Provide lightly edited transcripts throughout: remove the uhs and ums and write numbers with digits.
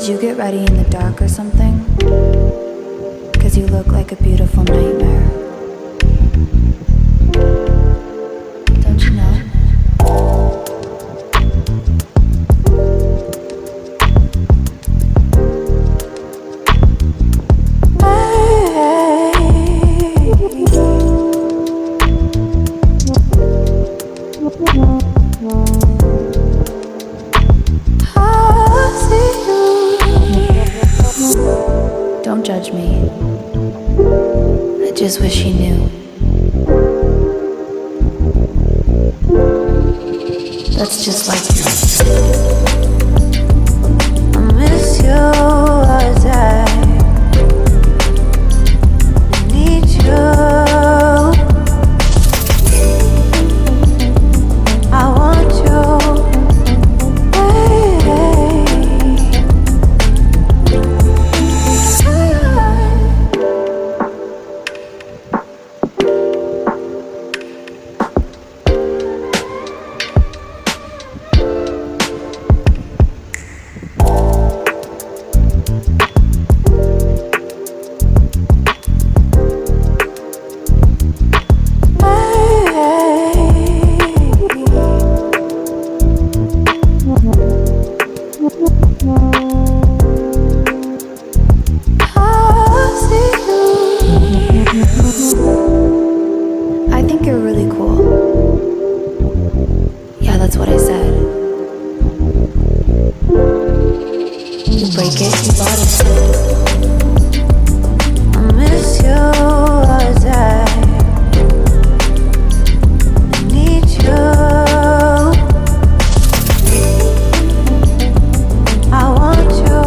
Did you get ready in the dark or something? 'Cause you look like a beautiful nightmare. Don't you know? Don't judge me. I just wish you knew. That's just like you. I miss you as I need you. I want you. I think you're really cool. Yeah, that's what I said. You break it, you bought it. I miss you as I need you. I want you.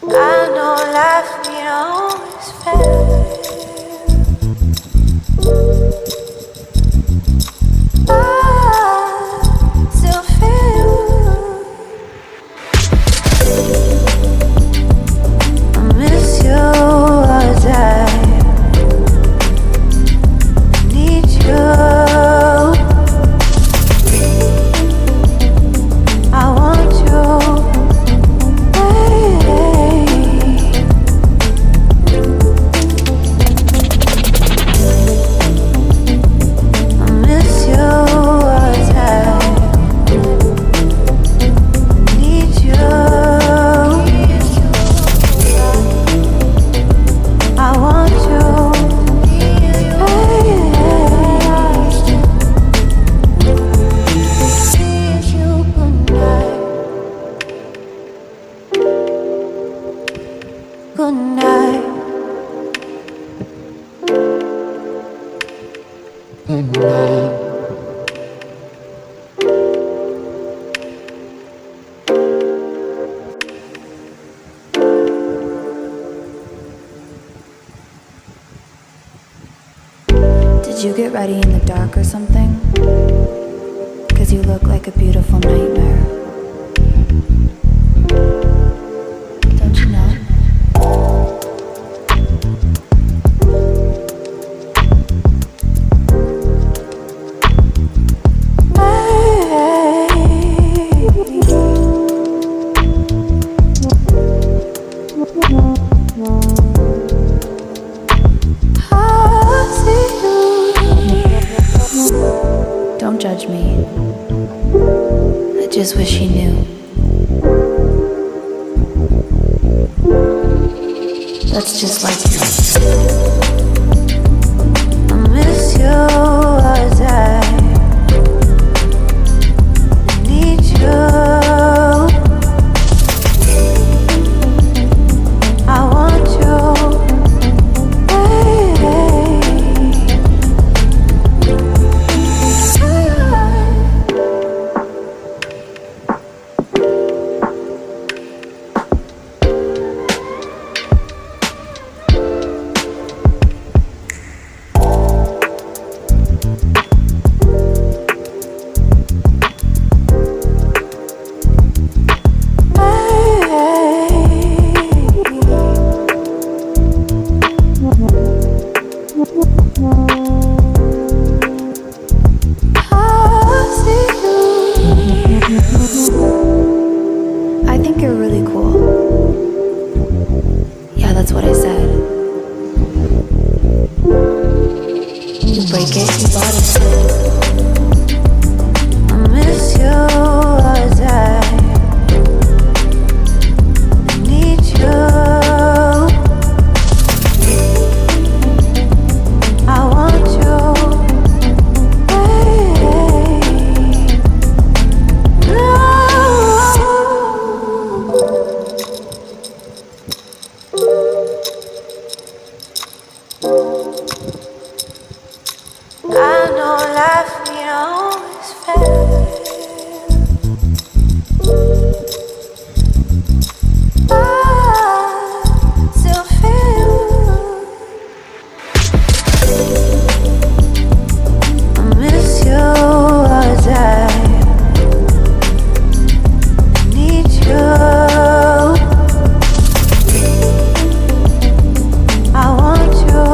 I know life ain't always fair. I still feel I miss you as I need you. I want you. Good night. Good night. Did you get ready in the dark or something? 'Cause you look like a beautiful nightmare. Don't you know? Don't judge me. I just wish you knew. That's just like you. I miss you as I need you. I want you. it, you bought it. I miss you as I need you. I want you. I know life ain't always fair. I still feel I miss you as I need you. I want you.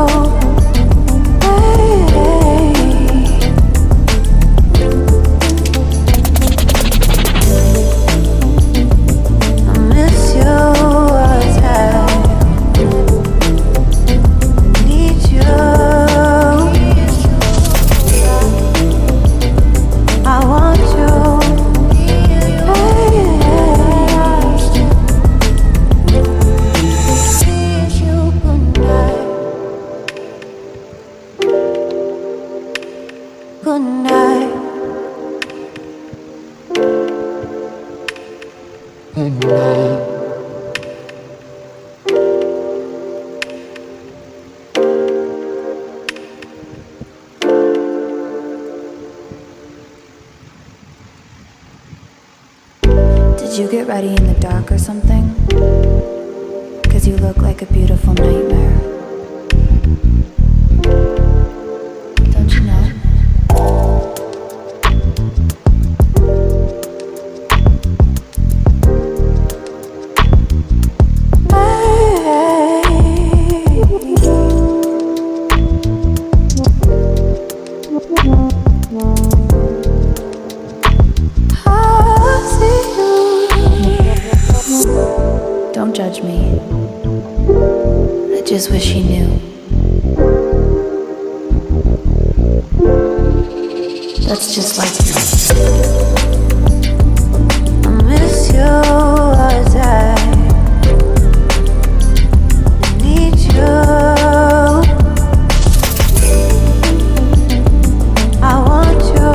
Good night. Good night. Did you get ready in the dark or something? 'Cause you look like a beautiful nightmare. Don't you know? Don't judge me. I just wish you knew. That's just like you. I miss you as I need you. I want you.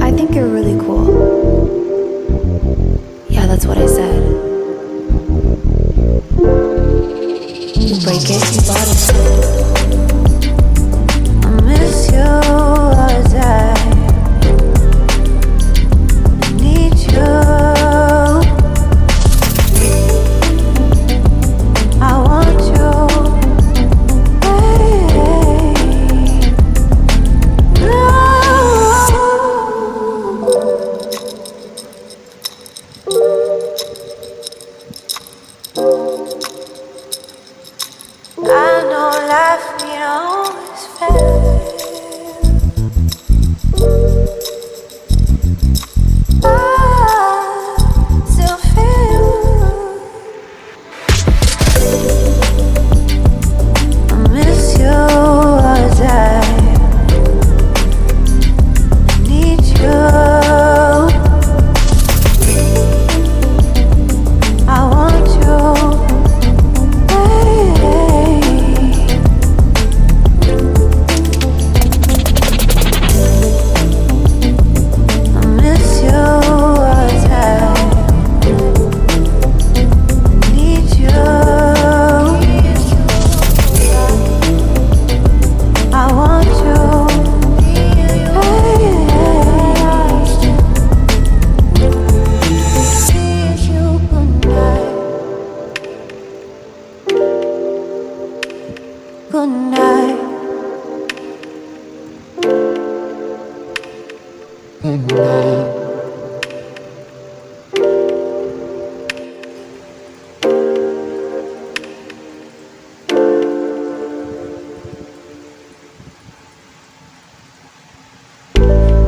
I think you're really cool. Yeah, that's what I said. You break it, you bought it. I miss you as I need you. I want you. I know life good night. Good night.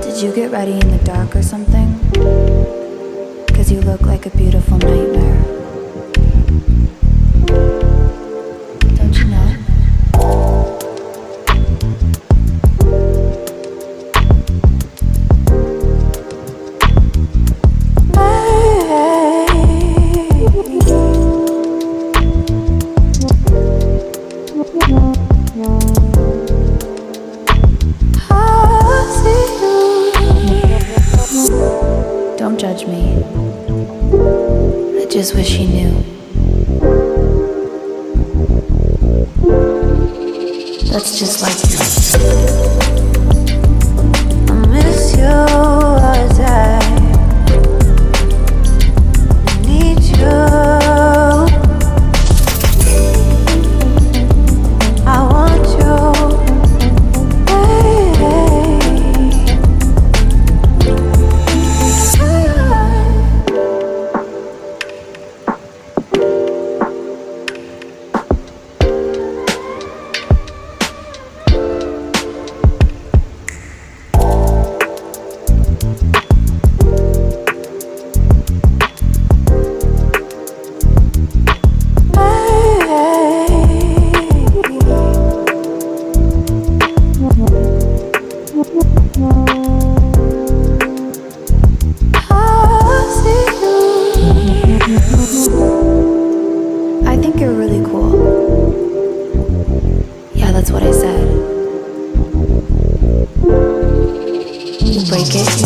Did you get ready in the dark or something? 'Cause you look like a beautiful nightmare. Don't you know? Don't judge me. I just wish he knew. That's just like you. I miss you all the time. I need you. I want you. I think you're really cool. Yeah, that's what I said. You break it, you